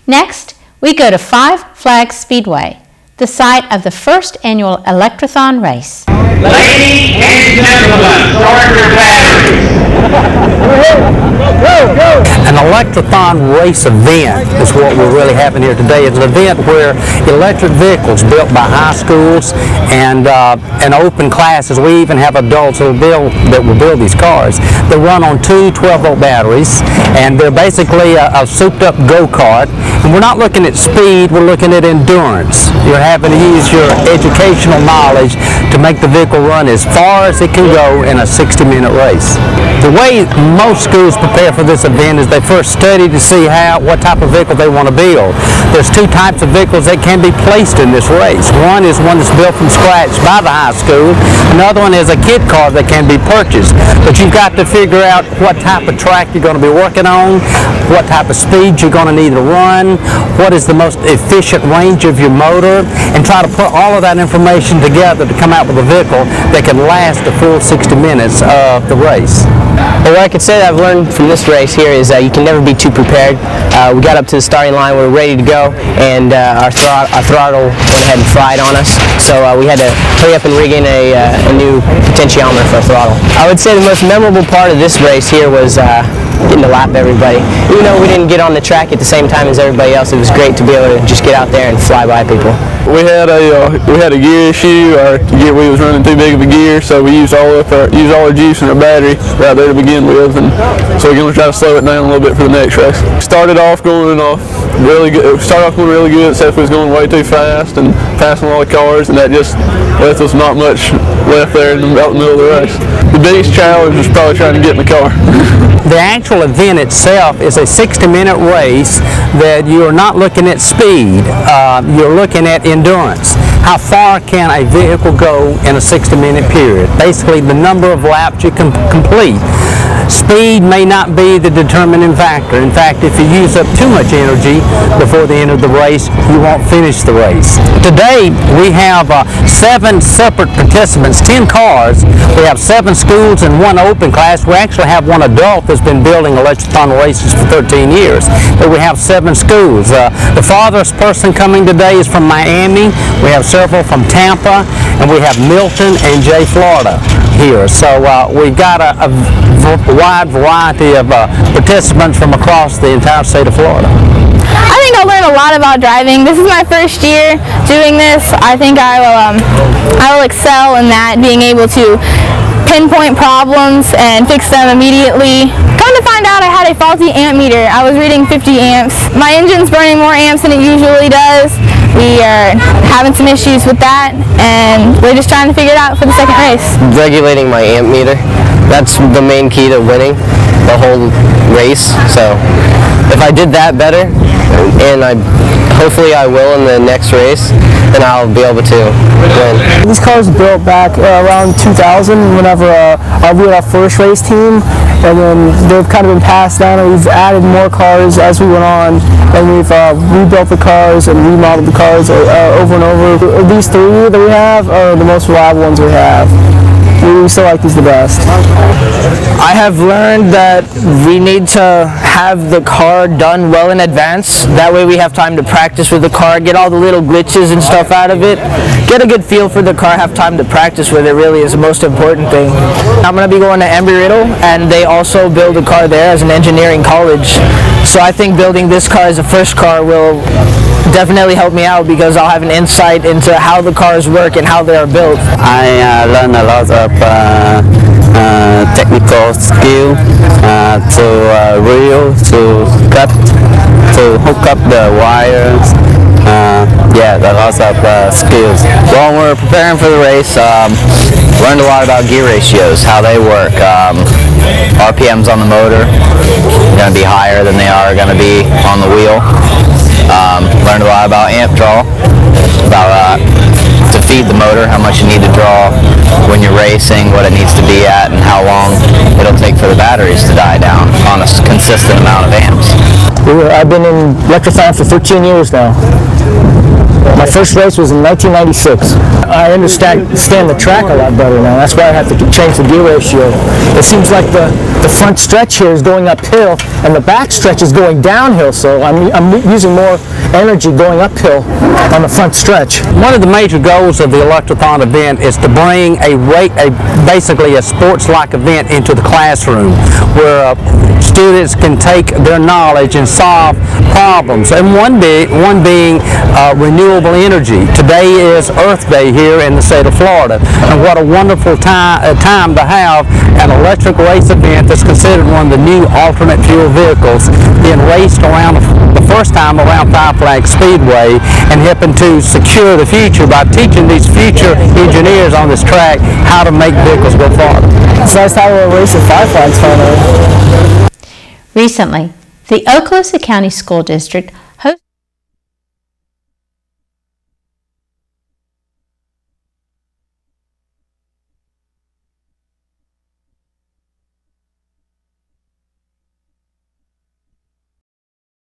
Next, we go to Five Flags Speedway, the site of the first annual Electrathon race. Ladies and gentlemen, start your batteries. An Electrathon race event is what we're really having here today. It's an event where electric vehicles built by high schools and open classes. We even have adults that will build these cars. They run on two 12-volt batteries, and they're basically a souped-up go-kart. And we're not looking at speed, we're looking at endurance. You're having to use your educational knowledge to make the vehicle run as far as it can go in a 60-minute race. The way most schools prepare for this event is they first study to see what type of vehicle they want to build. There's two types of vehicles that can be placed in this race. One is one that's built from scratch by the high school. Another one is a kit car that can be purchased. But you've got to figure out what type of track you're going to be working on, what type of speed you're going to need to run, what is the most efficient range of your motor, and try to put all of that information together to come out with a vehicle that can last the full 60 minutes of the race. Well, what I can say that I've learned from this race here is you can never be too prepared. We got up to the starting line, we were ready to go, and our throttle went ahead and fried on us. So we had to hurry up and rig in a new potentiometer for a throttle. I would say the most memorable part of this race here was getting to lap everybody. Even though we didn't get on the track at the same time as everybody else, it was great to be able to just get out there and fly by people. We had a gear issue. Our gear wheel was running too big of a gear, so we used all our juice in our battery right there to begin with, and so we're going to try to slow it down a little bit for the next race. Started off going really good. Started off going really good, except we was going way too fast and passing a lot of cars, and that just left us not much left there in about the middle of the race. The biggest challenge was probably trying to get in the car. The actual event itself is a 60-minute race that you're not looking at speed, you're looking at endurance. How far can a vehicle go in a 60-minute period? Basically, the number of laps you can complete. Speed may not be the determining factor. In fact, if you use up too much energy before the end of the race, you won't finish the race. Today, we have 7 separate participants, 10 cars. We have 7 schools and 1 open class. We actually have 1 adult that's been building Electrathon races for 13 years. But we have 7 schools. The farthest person coming today is from Miami. We have several from Tampa, and we have Milton and Jay, Florida here. So we've got a wide variety of participants from across the entire state of Florida. I think I learned a lot about driving. This is my first year doing this. I think I will excel in that, being able to pinpoint problems and fix them immediately. Come to find out, I had a faulty amp meter. I was reading 50 amps. My engine's burning more amps than it usually does. We are having some issues with that, and we're just trying to figure it out for the second race. Regulating my amp meter, that's the main key to winning the whole race. So if I did that better, and hopefully I will in the next race, then I'll be able to win. These cars were built back around 2000 whenever we had our first race team, and then they've kind of been passed down, and we've added more cars as we went on, and we've rebuilt the cars and remodeled the cars over and over. These 3 that we have are the most reliable ones we have. We still like these the best. I have learned that we need to have the car done well in advance. That way we have time to practice with the car, get all the little glitches and stuff out of it, get a good feel for the car, have time to practice with it really is the most important thing. I'm going to be going to Embry-Riddle, and they also build a car there as an engineering college. So I think building this car as a first car will definitely help me out because I'll have an insight into how the cars work and how they are built. I learned a lot of technical skill to reel, to cut, to hook up the wires. Yeah, lots of skills. Well, when we were preparing for the race, learned a lot about gear ratios, how they work. RPMs on the motor are going to be higher than they are going to be on the wheel. Learned a lot about amp draw, about to feed the motor, how much you need to draw when you're racing, what it needs to be at, and how long it'll take for the batteries to die down on a consistent amount of amps. I've been in Electrathon for 13 years now. My first race was in 1996. I understand the track a lot better now. That's why I have to change the gear ratio. It seems like the front stretch here is going uphill and the back stretch is going downhill, so I'm using more energy going uphill on the front stretch. One of the major goals of the Electrathon event is to bring basically a sports-like event into the classroom where students can take their knowledge and solve problems, and one being renewable energy. Today is Earth Day here in the state of Florida, and what a wonderful time to have an electric race event that's considered one of the new alternate fuel vehicles being raced around the first time around Five Flags Speedway, and helping to secure the future by teaching these future engineers on this track how to make vehicles go farther. So I started a race at Five Flags finally. Recently, the Okaloosa County School District